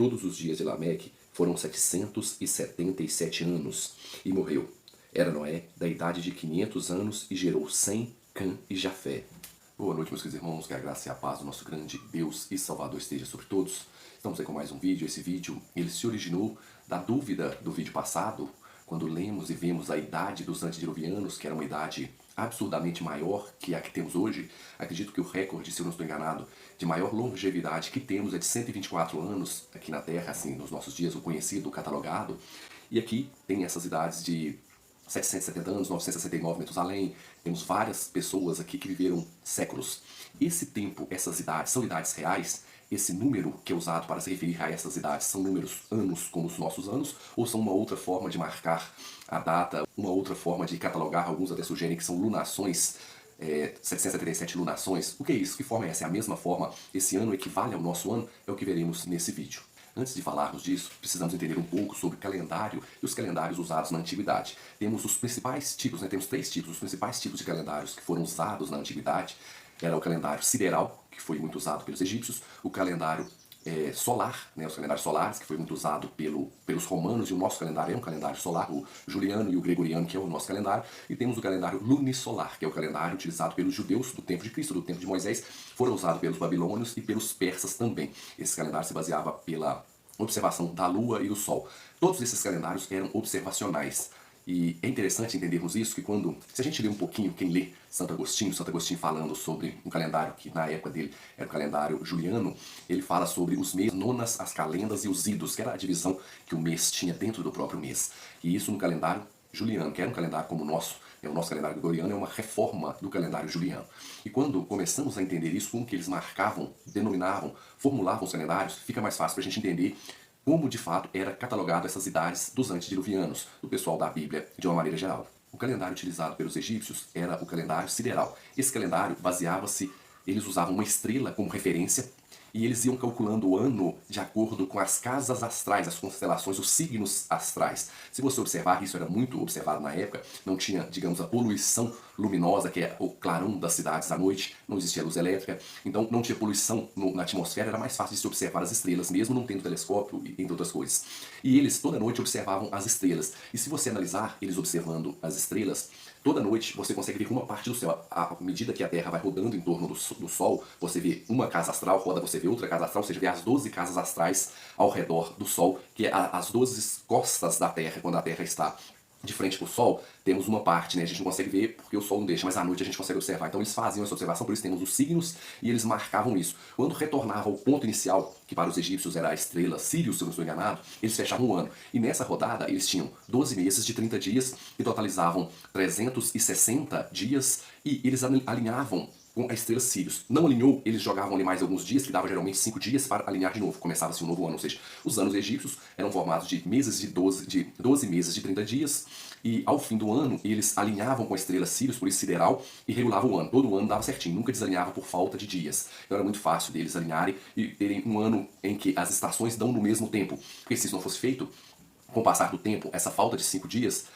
Todos os dias de Lameque foram 777 anos e morreu. Era Noé da idade de 500 anos e gerou Sem, Cã e Jafé. Boa noite, meus queridos irmãos, que a graça e a paz do nosso grande Deus e Salvador esteja sobre todos. Estamos aí com mais um vídeo. Esse vídeo, ele se originou da dúvida do vídeo passado, quando lemos e vemos a idade dos antediluvianos, que era uma idade absurdamente maior que a que temos hoje. Acredito que o recorde, se eu não estou enganado, de maior longevidade que temos é de 124 anos aqui na Terra, assim, nos nossos dias, o conhecido, o catalogado. E aqui tem essas idades de 770 anos, 969 Metusalém. Temos várias pessoas aqui que viveram séculos. Esse tempo, essas idades, são idades reais? Esse número que é usado para se referir a essas idades são números anos como os nossos anos, ou são uma outra forma de marcar a data, uma outra forma de catalogar? Alguns até sugerem que são lunações, 777 lunações. O que é isso? Que forma é essa? É a mesma forma? Esse ano equivale ao nosso ano? É o que veremos nesse vídeo. Antes de falarmos disso, precisamos entender um pouco sobre o calendário e os calendários usados na antiguidade. Temos os principais tipos, temos três tipos, os principais tipos de calendários que foram usados na antiguidade. Era o calendário sideral, que foi muito usado pelos egípcios, o calendário solar, os calendários solares, que foi muito usado pelos romanos, e o nosso calendário é um calendário solar, o juliano e o gregoriano, que é o nosso calendário, e temos o calendário lunisolar, que é o calendário utilizado pelos judeus do tempo de Cristo, do tempo de Moisés, foram usados pelos babilônios e pelos persas também. Esse calendário se baseava pela observação da lua e do sol. Todos esses calendários eram observacionais. E é interessante entendermos isso, que se a gente lê um pouquinho, quem lê Santo Agostinho falando sobre um calendário que na época dele era o calendário juliano, ele fala sobre os meses, nonas, as calendas e os idos, que era a divisão que o mês tinha dentro do próprio mês. E isso no calendário juliano, que era um calendário como o nosso calendário gregoriano é uma reforma do calendário juliano. E quando começamos a entender isso, como que eles marcavam, denominavam, formulavam os calendários, fica mais fácil para a gente entender como de fato era catalogado essas idades dos antediluvianos, do pessoal da Bíblia de uma maneira geral. O calendário utilizado pelos egípcios era o calendário sideral. Esse calendário baseava-se, eles usavam uma estrela como referência, e eles iam calculando o ano de acordo com as casas astrais, as constelações, os signos astrais. Se você observar, isso era muito observado na época, não tinha, digamos, a poluição luminosa, que é o clarão das cidades à noite, não existia luz elétrica, então não tinha poluição na atmosfera, era mais fácil de se observar as estrelas, mesmo não tendo telescópio, entre outras coisas. E eles toda noite observavam as estrelas. E se você analisar eles observando as estrelas, toda noite você consegue ver uma parte do céu. À medida que a Terra vai rodando em torno do Sol, você vê uma casa astral, roda, você vê outra casa astral, ou seja, vê as 12 casas astrais ao redor do Sol, que é as 12 costas da Terra. Quando a Terra está de frente para o Sol, temos uma parte, a gente não consegue ver porque o Sol não deixa, mas à noite a gente consegue observar. Então eles faziam essa observação, por isso temos os signos e eles marcavam isso. Quando retornava ao ponto inicial, que para os egípcios era a estrela Sírius, se eu não estou enganado, eles fechavam o ano. E nessa rodada eles tinham 12 meses de 30 dias, que totalizavam 360 dias, e eles alinhavam com a estrela Sírius. Não alinhou, eles jogavam ali mais alguns dias, que dava geralmente 5 dias para alinhar de novo. Começava-se um novo ano, ou seja, os anos egípcios eram formados de meses de 12 meses de 30 dias, e ao fim do ano eles alinhavam com a estrela Sírius, por isso sideral, e regulavam o ano. Todo ano dava certinho, nunca desalinhava por falta de dias. Então era muito fácil deles alinharem e terem um ano em que as estações dão no mesmo tempo. Porque se isso não fosse feito, com o passar do tempo, essa falta de 5 dias,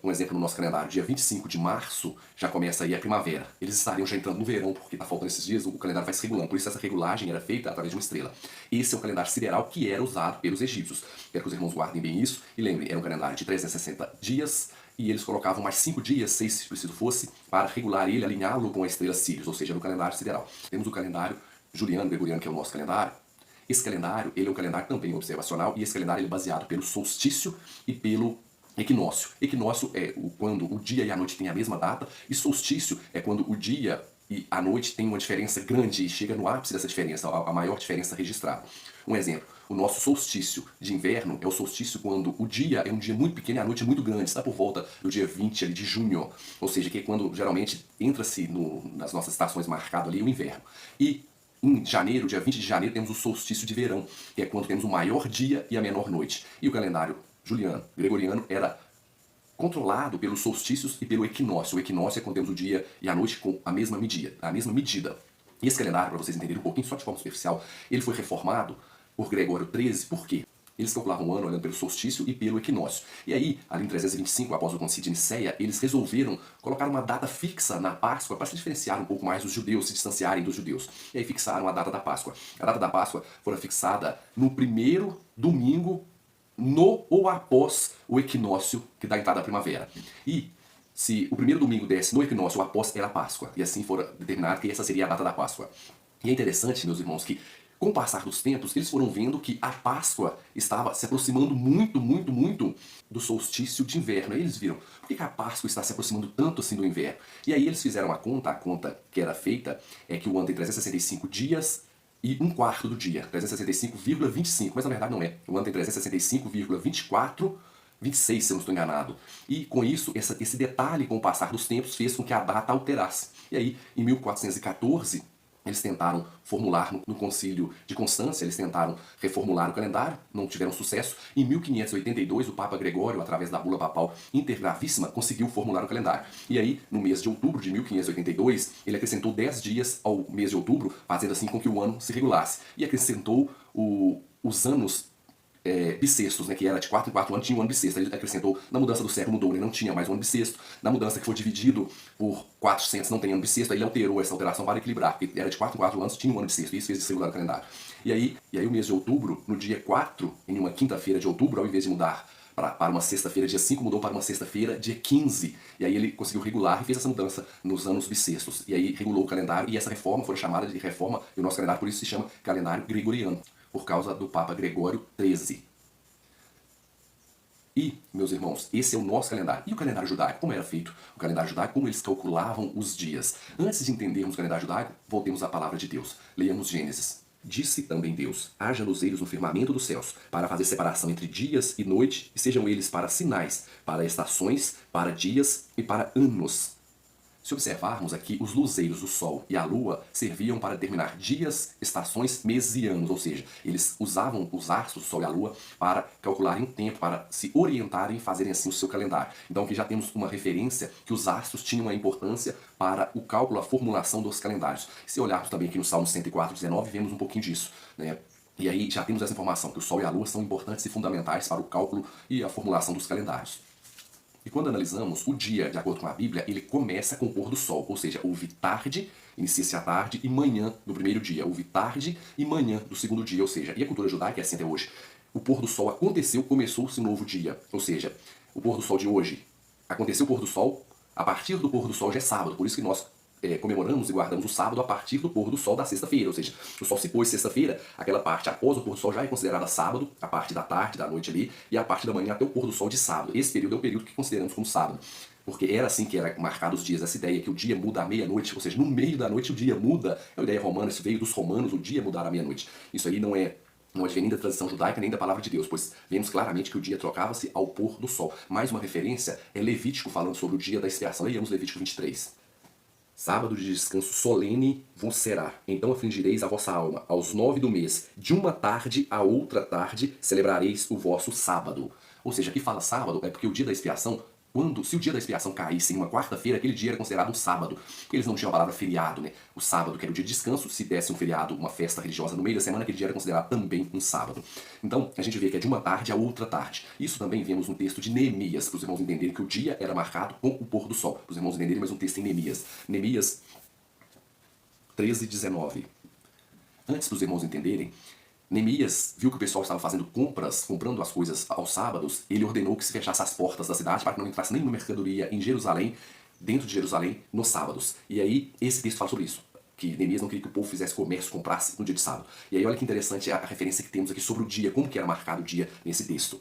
um exemplo no nosso calendário, dia 25 de março, já começa aí a primavera. Eles estariam já entrando no verão, porque está faltando esses dias, o calendário vai se regulando. Por isso essa regulagem era feita através de uma estrela. Esse é o calendário sideral que era usado pelos egípcios. Quero que os irmãos guardem bem isso e lembrem, era um calendário de 360 dias, e eles colocavam mais 5 dias, 6 se preciso fosse, para regular ele, alinhá-lo com a estrela Sírius, ou seja, no calendário sideral. Temos o calendário juliano, gregoriano, que é o nosso calendário. Esse calendário, ele é um calendário também observacional, e esse calendário ele é baseado pelo solstício e pelo equinócio. Equinócio é quando o dia e a noite têm a mesma data, e solstício é quando o dia e a noite têm uma diferença grande e chega no ápice dessa diferença, a maior diferença registrada. Um exemplo, o nosso solstício de inverno é o solstício quando o dia é um dia muito pequeno e a noite é muito grande, está por volta do dia 20 ali, de junho, ou seja, que é quando geralmente entra-se nas nossas estações marcado ali o inverno. E em janeiro, dia 20 de janeiro, temos o solstício de verão, que é quando temos o maior dia e a menor noite. E o calendário juliano, gregoriano, era controlado pelos solstícios e pelo equinócio. O equinócio é quando temos o dia e a noite com a mesma medida. E esse calendário, para vocês entenderem um pouquinho, só de forma superficial, ele foi reformado por Gregório XIII. Por quê? Eles calculavam o ano olhando pelo solstício e pelo equinócio. E aí, ali em 325, após o concílio de Nicéia, eles resolveram colocar uma data fixa na Páscoa para se diferenciar um pouco mais dos judeus, se distanciarem dos judeus. E aí fixaram a data da Páscoa. A data da Páscoa foi fixada no primeiro domingo no ou após o equinócio que dá a entrada da primavera. E se o primeiro domingo desse no equinócio ou após, era a Páscoa. E assim fora determinado que essa seria a data da Páscoa. E é interessante, meus irmãos, que com o passar dos tempos, eles foram vendo que a Páscoa estava se aproximando muito do solstício de inverno. Aí eles viram, por que a Páscoa está se aproximando tanto assim do inverno? E aí eles fizeram a conta que era feita é que o ano tem 365 dias e um quarto do dia, 365,25, mas na verdade não é. O ano tem 365,24, 26, se eu não estou enganado. E com isso, esse detalhe com o passar dos tempos fez com que a data alterasse. E aí, em 1414, eles tentaram formular no concílio de Constância, eles tentaram reformular o calendário, não tiveram sucesso. Em 1582, o Papa Gregório, através da bula papal Intergravíssima, conseguiu formular o calendário. E aí, no mês de outubro de 1582, ele acrescentou 10 dias ao mês de outubro, fazendo assim com que o ano se regulasse. E acrescentou os anos bissextos, né, que era de 4 em 4 anos, tinha um ano bissexto. Ele acrescentou, na mudança do século mudou, né, não tinha mais um ano bissexto. Na mudança que foi dividido por 400, não tem ano bissexto. Aí ele alterou essa alteração para equilibrar, porque era de 4 em 4 anos, tinha um ano bissexto. Isso fez desregular o calendário. E aí o mês de outubro, no dia 4, em uma quinta-feira de outubro, ao invés de mudar para uma sexta-feira, dia 5, mudou para uma sexta-feira, dia 15. E aí ele conseguiu regular e fez essa mudança nos anos bissextos. E aí regulou o calendário, e essa reforma foi chamada de reforma, e o nosso calendário por isso se chama calendário gregoriano, por causa do Papa Gregório XIII. E, meus irmãos, esse é o nosso calendário. E o calendário judaico? Como era feito o calendário judaico? Como eles calculavam os dias? Antes de entendermos o calendário judaico, voltemos à palavra de Deus. Leiamos Gênesis. Disse também Deus, haja luzeiros no firmamento dos céus, para fazer separação entre dias e noite, e sejam eles para sinais, para estações, para dias e para anos. Se observarmos aqui, os luzeiros, o Sol e a Lua serviam para determinar dias, estações, meses e anos, ou seja, eles usavam os astros, o Sol e a Lua, para calcularem o tempo, para se orientarem e fazerem assim o seu calendário. Então aqui já temos uma referência que os astros tinham uma importância para o cálculo, a formulação dos calendários. Se olharmos também aqui no Salmo 104:19, vemos um pouquinho disso, né? E aí já temos essa informação, que o Sol e a Lua são importantes e fundamentais para o cálculo e a formulação dos calendários. E quando analisamos o dia, de acordo com a Bíblia, ele começa com o pôr do sol, ou seja, houve tarde, inicia-se a tarde e manhã do primeiro dia, houve tarde e manhã do segundo dia, ou seja, e a cultura judaica é assim até hoje. O pôr do sol aconteceu, começou-se um novo dia, ou seja, o pôr do sol de hoje, aconteceu o pôr do sol, a partir do pôr do sol já é sábado, por isso que nós comemoramos e guardamos o sábado a partir do pôr do sol da sexta-feira, ou seja, o sol se pôs sexta-feira, aquela parte após o pôr do sol já é considerada sábado, a parte da tarde, da noite ali, e a parte da manhã até o pôr do sol de sábado. Esse período é o período que consideramos como sábado, porque era assim que era marcado os dias, essa ideia que o dia muda à meia-noite, ou seja, no meio da noite o dia muda, é uma ideia romana, isso veio dos romanos, o dia mudar à meia-noite. Isso aí não advém nem da tradição judaica nem da palavra de Deus, pois vemos claramente que o dia trocava-se ao pôr do sol. Mais uma referência é Levítico falando sobre o dia da expiação. Leiamos Levítico 23. Sábado de descanso solene vos será. Então afligireis a vossa alma. Aos 9 do mês, de uma tarde a outra tarde, celebrareis o vosso sábado. Ou seja, aqui fala sábado é porque o dia da expiação, se o dia da expiação caísse em uma quarta-feira, aquele dia era considerado um sábado. Porque eles não tinham a palavra feriado, né? O sábado, que era o dia de descanso, se desse um feriado, uma festa religiosa no meio da semana, aquele dia era considerado também um sábado. Então, a gente vê que é de uma tarde a outra tarde. Isso também vemos no texto de Neemias, para os irmãos entenderem que o dia era marcado com o pôr do sol. Para os irmãos entenderem mais um texto em Neemias. Neemias 13:19. Antes dos irmãos entenderem, Neemias viu que o pessoal estava fazendo compras, comprando as coisas aos sábados, ele ordenou que se fechasse as portas da cidade para que não entrasse nenhuma mercadoria em Jerusalém, dentro de Jerusalém, nos sábados. E aí, esse texto fala sobre isso, que Neemias não queria que o povo fizesse comércio, comprasse no dia de sábado. E aí, olha que interessante a referência que temos aqui sobre o dia, como que era marcado o dia nesse texto.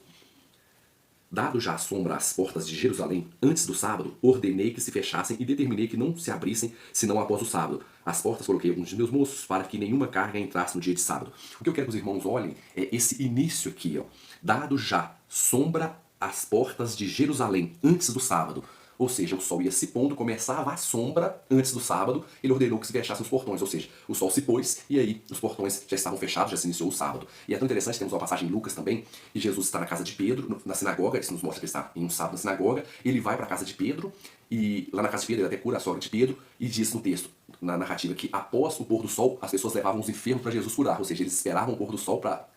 Dado já a sombra às portas de Jerusalém, antes do sábado, ordenei que se fechassem e determinei que não se abrissem, senão após o sábado. As portas coloquei alguns de meus moços para que nenhuma carga entrasse no dia de sábado. O que eu quero que os irmãos olhem é esse início aqui, ó. Dado já sombra às portas de Jerusalém, antes do sábado. Ou seja, o sol ia se pondo, começava a sombra antes do sábado, ele ordenou que se fechassem os portões, ou seja, o sol se pôs e aí os portões já estavam fechados, já se iniciou o sábado. E é tão interessante, temos uma passagem em Lucas também, que Jesus está na casa de Pedro, na sinagoga, isso nos mostra que ele está em um sábado na sinagoga, ele vai para a casa de Pedro, e lá na casa de Pedro ele até cura a sogra de Pedro, e diz no texto, na narrativa, que após o pôr do sol, as pessoas levavam os enfermos para Jesus curar, ou seja, eles esperavam o pôr do sol para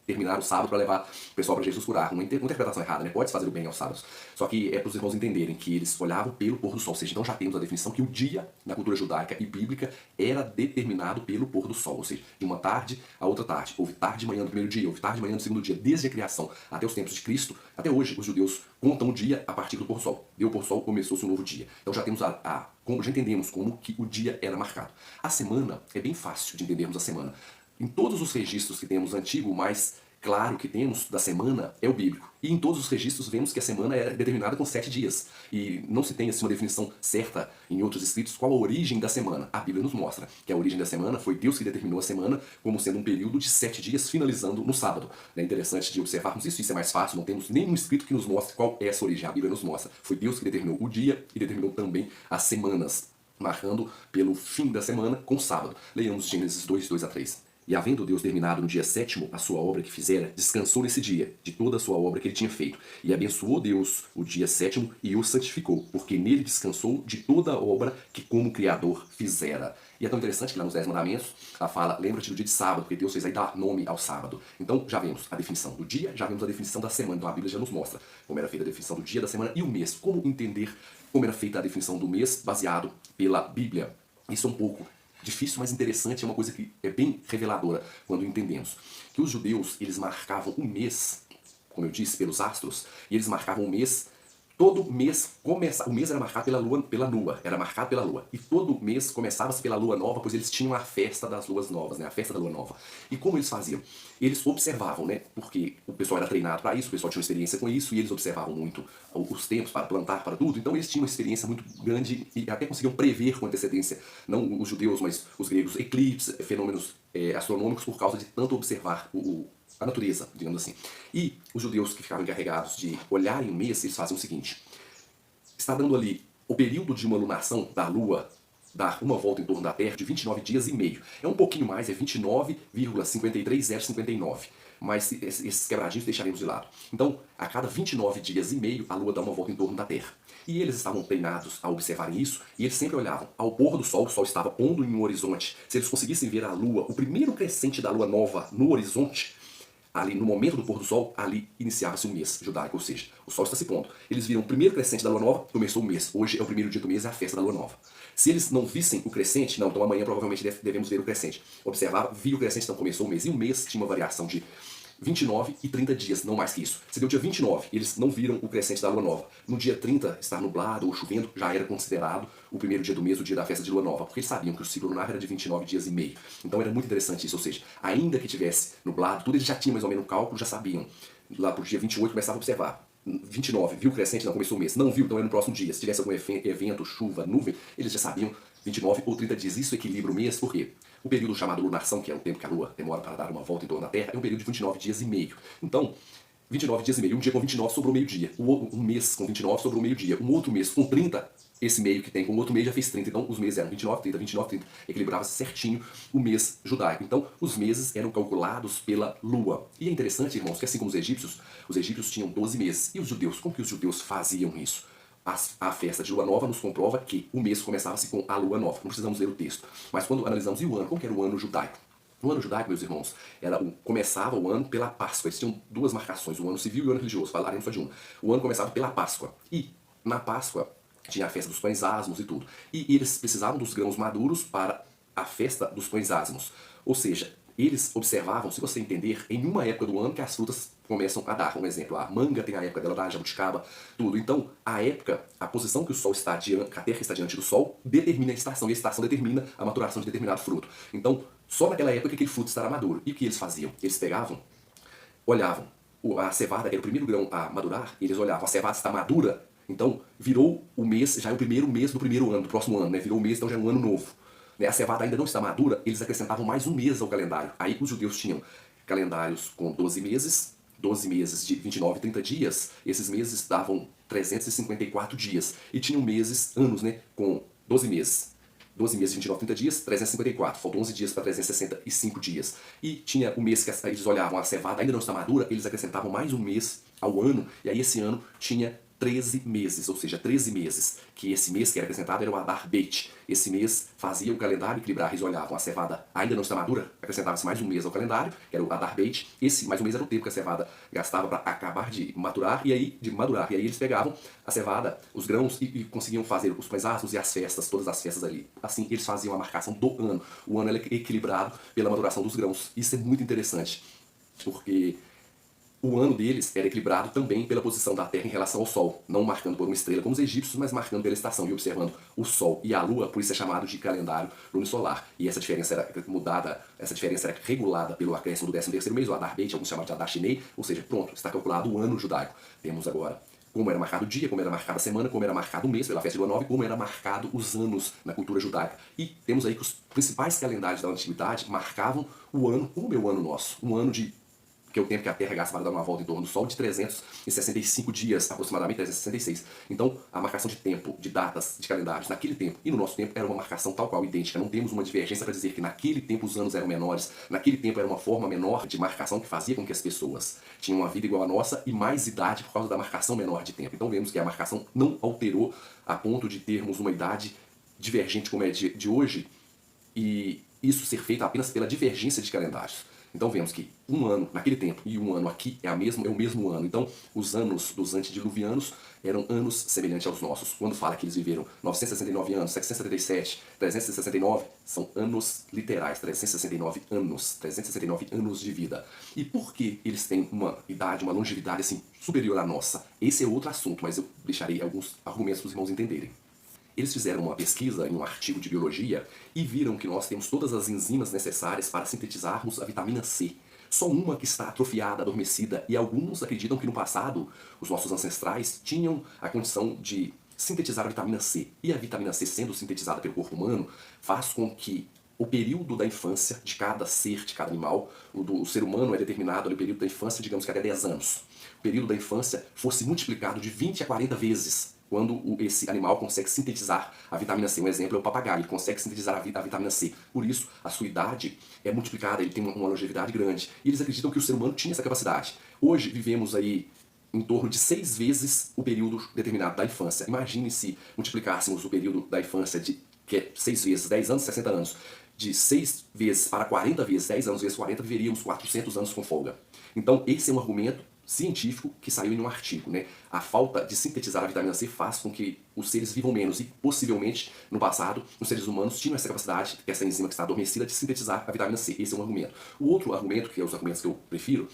determinaram o sábado para levar o pessoal para Jesus curar. Uma interpretação errada, né? Pode fazer o bem aos sábados. Só que é para os irmãos entenderem que eles olhavam pelo pôr do sol. Ou seja, então já temos a definição que o dia, na cultura judaica e bíblica, era determinado pelo pôr do sol. Ou seja, de uma tarde a outra tarde. Houve tarde de manhã do primeiro dia, houve tarde de manhã do segundo dia. Desde a criação até os tempos de Cristo, até hoje, os judeus contam o dia a partir do pôr do sol. Deu o pôr do sol, começou-se um novo dia. Então já temos já entendemos como que o dia era marcado. A semana é bem fácil de entendermos a semana. Em todos os registros que temos antigo, o mais claro que temos da semana é o bíblico. E em todos os registros vemos que a semana é determinada com 7 dias. E não se tem assim, uma definição certa em outros escritos qual a origem da semana. A Bíblia nos mostra que a origem da semana foi Deus que determinou a semana como sendo um período de 7 dias, finalizando no sábado. É interessante de observarmos isso, isso é mais fácil, não temos nenhum escrito que nos mostre qual é essa origem. A Bíblia nos mostra. Foi Deus que determinou o dia e determinou também as semanas, marcando pelo fim da semana com o sábado. Leiamos Gênesis 2, 2 a 3. E havendo Deus terminado no dia 7º a sua obra que fizera, descansou nesse dia de toda a sua obra que ele tinha feito. E abençoou Deus o dia 7º e o santificou, porque nele descansou de toda a obra que como Criador fizera. E é tão interessante que lá nos 10 mandamentos, ela fala, lembra-te do dia de sábado, porque Deus fez aí dar nome ao sábado. Então já vemos a definição do dia, já vemos a definição da semana. Então a Bíblia já nos mostra como era feita a definição do dia, da semana e o mês. Como entender como era feita a definição do mês baseado pela Bíblia. Isso é um pouco difícil, mas interessante, é uma coisa que é bem reveladora quando entendemos. Que os judeus, eles marcavam um mês, como eu disse, pelos astros, e eles marcavam um mês, todo mês o mês era marcado pela lua, era marcado pela lua. E todo mês começava-se pela lua nova, pois eles tinham a festa das luas novas, né? A festa da lua nova. E como eles faziam? Eles observavam, né? Porque o pessoal era treinado para isso, o pessoal tinha uma experiência com isso, e eles observavam muito os tempos para plantar, para tudo. Então eles tinham uma experiência muito grande e até conseguiam prever com antecedência, não os judeus, mas os gregos, eclipses, fenômenos astronômicos por causa de tanto observar a natureza, digamos assim. E os judeus que ficavam encarregados de olharem o mês, eles faziam o seguinte: está dando ali o período de uma lunação da Lua, dar uma volta em torno da Terra de 29 dias e meio. É um pouquinho mais, é 29,53059. Mas esses quebradinhos deixaremos de lado. Então, a cada 29 dias e meio, a Lua dá uma volta em torno da Terra. E eles estavam treinados a observarem isso, e eles sempre olhavam ao pôr do sol, o sol estava pondo em um horizonte. Se eles conseguissem ver a Lua, o primeiro crescente da Lua nova no horizonte, ali no momento do pôr do sol, ali iniciava-se o mês judaico, ou seja, o sol está se pondo. Eles viram o primeiro crescente da lua nova, começou o mês. Hoje é o primeiro dia do mês, é a festa da lua nova. Se eles não vissem o crescente, não, então amanhã provavelmente devemos ver o crescente. Observava, viu o crescente, então começou o mês. E o mês tinha uma variação de 29 e 30 dias, não mais que isso. Se deu dia 29, eles não viram o crescente da lua nova. No dia 30, estar nublado ou chovendo, já era considerado o primeiro dia do mês, o dia da festa de lua nova, porque eles sabiam que o ciclo lunar era de 29 dias e meio. Então era muito interessante isso, ou seja, ainda que tivesse nublado, tudo eles já tinham mais ou menos o cálculo, já sabiam. Lá pro dia 28 começava a observar. 29, viu o crescente? Não, começou o mês. Não viu, então era no próximo dia. Se tivesse algum evento, chuva, nuvem, eles já sabiam 29 ou 30 dias. Isso equilibra o mês, por quê? O período chamado lunação, que é o tempo que a Lua demora para dar uma volta em torno da Terra, é um período de 29 dias e meio. Então, 29 dias e meio. Um dia com 29 sobrou meio-dia. Um mês com 29 sobrou meio-dia. Um outro mês com 30, esse meio que tem com o outro mês já fez 30. Então, os meses eram 29, 30, 29, 30. Equilibrava-se certinho o mês judaico. Então, os meses eram calculados pela Lua. E é interessante, irmãos, que assim como os egípcios tinham 12 meses. E os judeus? Como que os judeus faziam isso? A festa de lua nova nos comprova que o mês começava-se com a lua nova. Não precisamos ler o texto. Mas quando analisamos e o ano, como que era o ano judaico? No ano judaico, meus irmãos, começava o ano pela Páscoa. Eles tinham duas marcações, o ano civil e o ano religioso. Falaremos só de uma. O ano começava pela Páscoa. E na Páscoa tinha a festa dos pães asmos e tudo. E eles precisavam dos grãos maduros para a festa dos pães asmos. Ou seja, eles observavam, se você entender, em uma época do ano que as frutas começam a dar. Um exemplo, a manga tem a época dela dar, a jabuticaba, tudo. Então, a época, a posição que o sol está diante, que a terra está diante do sol, determina a estação, e a estação determina a maturação de determinado fruto. Então, só naquela época que aquele fruto estará maduro. E o que eles faziam? Eles pegavam, olhavam, a cevada, que era o primeiro grão a madurar, e eles olhavam, a cevada está madura, então virou o mês, já é o primeiro mês do primeiro ano, do próximo ano, né? Virou o mês, então já é um ano novo. A cevada ainda não está madura, eles acrescentavam mais um mês ao calendário. Aí os judeus tinham calendários com 12 meses de 29 e 30 dias, esses meses davam 354 dias. E tinham meses, anos, né, com 12 meses. 12 meses de 29 e 30 dias, 354. Faltam 11 dias para 365 dias. E tinha o mês que eles olhavam, a cevada ainda não está madura, eles acrescentavam mais um mês ao ano, e aí esse ano tinha 13 meses, ou seja, 13 meses, que esse mês que era acrescentado era o Adar Beit. Esse mês fazia o calendário equilibrar, eles olhavam, a cevada ainda não está madura, acrescentava-se mais um mês ao calendário, que era o Adar Beit. Esse mais um mês era o tempo que a cevada gastava para acabar de madurar, e aí eles pegavam a cevada, os grãos, e conseguiam fazer os pães asmos e as festas, todas as festas ali. Assim, eles faziam a marcação do ano. O ano era equilibrado pela maduração dos grãos. Isso é muito interessante, porque o ano deles era equilibrado também pela posição da Terra em relação ao Sol, não marcando por uma estrela como os egípcios, mas marcando pela estação e observando o Sol e a Lua, por isso é chamado de calendário lunisolar. E essa diferença era mudada, essa diferença era regulada pelo acréscimo do 13º mês, o Adar Beit, alguns chamam de Adar Shinei, ou seja, pronto, está calculado o ano judaico. Temos agora como era marcado o dia, como era marcada a semana, como era marcado o mês pela festa de Lua Nova, como era marcado os anos na cultura judaica. E temos aí que os principais calendários da antiguidade marcavam o ano como é o ano nosso, um ano de que é o tempo que a Terra gasta para dar uma volta em torno do Sol, de 365 dias, aproximadamente 366. Então, a marcação de tempo, de datas, de calendários, naquele tempo e no nosso tempo, era uma marcação tal qual, idêntica. Não temos uma divergência para dizer que naquele tempo os anos eram menores, naquele tempo era uma forma menor de marcação que fazia com que as pessoas tinham uma vida igual à nossa e mais idade por causa da marcação menor de tempo. Então, vemos que a marcação não alterou a ponto de termos uma idade divergente como é de hoje, e isso ser feito apenas pela divergência de calendários. Então vemos que um ano naquele tempo e um ano aqui é o mesmo ano. Então os anos dos antediluvianos eram anos semelhantes aos nossos. Quando fala que eles viveram 969 anos, 777, 369, são anos literais, 369 anos de vida. E por que eles têm uma idade, uma longevidade assim superior à nossa? Esse é outro assunto, mas eu deixarei alguns argumentos para os irmãos entenderem. Eles fizeram uma pesquisa em um artigo de biologia e viram que nós temos todas as enzimas necessárias para sintetizarmos a vitamina C. Só uma que está atrofiada, adormecida, e alguns acreditam que no passado os nossos ancestrais tinham a condição de sintetizar a vitamina C. E a vitamina C, sendo sintetizada pelo corpo humano, faz com que o período da infância de cada ser, de cada animal, o ser humano é determinado no período da infância, digamos que até 10 anos. O período da infância fosse multiplicado de 20 a 40 vezes quando esse animal consegue sintetizar a vitamina C. Um exemplo é o papagaio, ele consegue sintetizar a vitamina C. Por isso, a sua idade é multiplicada, ele tem uma longevidade grande. E eles acreditam que o ser humano tinha essa capacidade. Hoje, vivemos aí em torno de 6 vezes o período determinado da infância. Imagine se multiplicássemos o período da infância, que é 6 vezes, 10 anos, 60 anos, de 6 vezes para 40 vezes, 10 anos vezes 40, viveríamos 400 anos com folga. Então, esse é um argumento científico que saiu em um artigo, né? A falta de sintetizar a vitamina C faz com que os seres vivam menos e, possivelmente, no passado, os seres humanos tinham essa capacidade, essa enzima que está adormecida, de sintetizar a vitamina C. Esse é um argumento. O outro argumento, que é os argumentos que eu prefiro,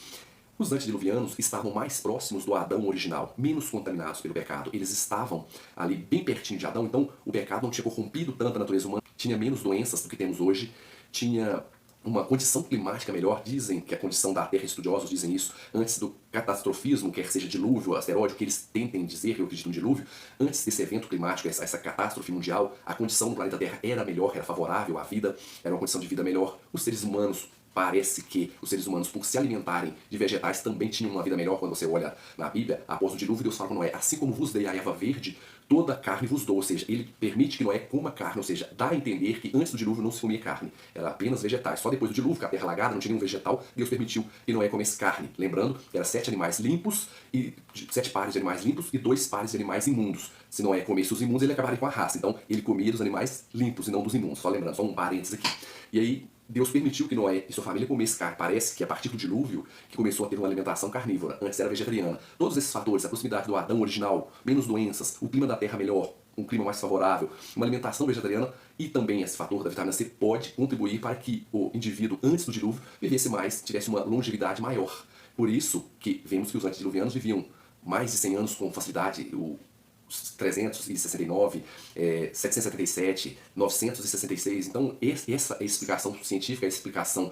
os antediluvianos estavam mais próximos do Adão original, menos contaminados pelo pecado. Eles estavam ali bem pertinho de Adão, então o pecado não tinha corrompido tanto a natureza humana, tinha menos doenças do que temos hoje, tinha uma condição climática melhor. Dizem que a condição da Terra, estudiosos dizem isso, antes do catastrofismo, quer seja dilúvio, asteroide, o que eles tentem dizer, eu acredito no dilúvio, antes desse evento climático, essa catástrofe mundial, a condição do planeta Terra era melhor, era favorável à vida, era uma condição de vida melhor. Os seres humanos, parece que os seres humanos, por se alimentarem de vegetais, também tinham uma vida melhor. Quando você olha na Bíblia, após o dilúvio, Deus fala com Noé: assim como vos dei a erva verde, toda a carne vos dou. Ou seja, ele permite que Noé coma carne, ou seja, dá a entender que antes do dilúvio não se comia carne, era apenas vegetais. Só depois do dilúvio, que a terra alagada não tinha nenhum vegetal, Deus permitiu que Noé comesse carne. Lembrando que eram 7 animais limpos, e 7 pares de animais limpos e 2 pares de animais imundos. Se Noé comesse os imundos, ele acabaria com a raça. Então, ele comia dos animais limpos e não dos imundos. Só lembrando, só um parênteses aqui. E aí, Deus permitiu que Noé e sua família comessem carne. Parece que a partir do dilúvio que começou a ter uma alimentação carnívora. Antes era vegetariana. Todos esses fatores, a proximidade do Adão original, menos doenças, o clima da terra melhor, um clima mais favorável, uma alimentação vegetariana e também esse fator da vitamina C pode contribuir para que o indivíduo, antes do dilúvio, vivesse mais, tivesse uma longevidade maior. Por isso que vemos que os antediluvianos viviam mais de 100 anos com facilidade. 369, 777, 966. Então, essa é a explicação científica, a explicação,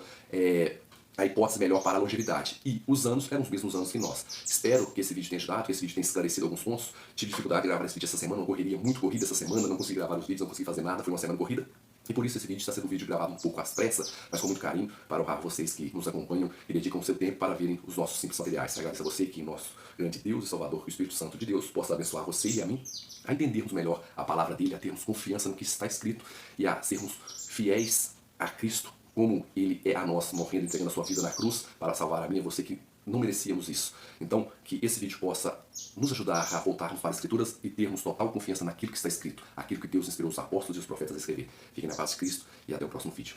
a hipótese melhor para a longevidade. E os anos eram os mesmos anos que nós. Espero que esse vídeo tenha ajudado, que esse vídeo tenha esclarecido alguns pontos. Tive dificuldade de gravar esse vídeo essa semana, uma correria muito corrida essa semana, não consegui gravar os vídeos, não consegui fazer nada, foi uma semana corrida. E por isso esse vídeo está sendo um vídeo gravado um pouco às pressas, mas com muito carinho, para honrar vocês que nos acompanham e dedicam o seu tempo para verem os nossos simples materiais. Agradeço a você que nosso grande Deus e Salvador, que o Espírito Santo de Deus possa abençoar você e a mim, a entendermos melhor a palavra dele, a termos confiança no que está escrito e a sermos fiéis a Cristo como ele é a nós, morrendo e entregando a sua vida na cruz para salvar a mim e você que não merecíamos isso. Então, que esse vídeo possa nos ajudar a voltarmos para as Escrituras e termos total confiança naquilo que está escrito, aquilo que Deus inspirou os apóstolos e os profetas a escrever. Fiquem na paz de Cristo e até o próximo vídeo.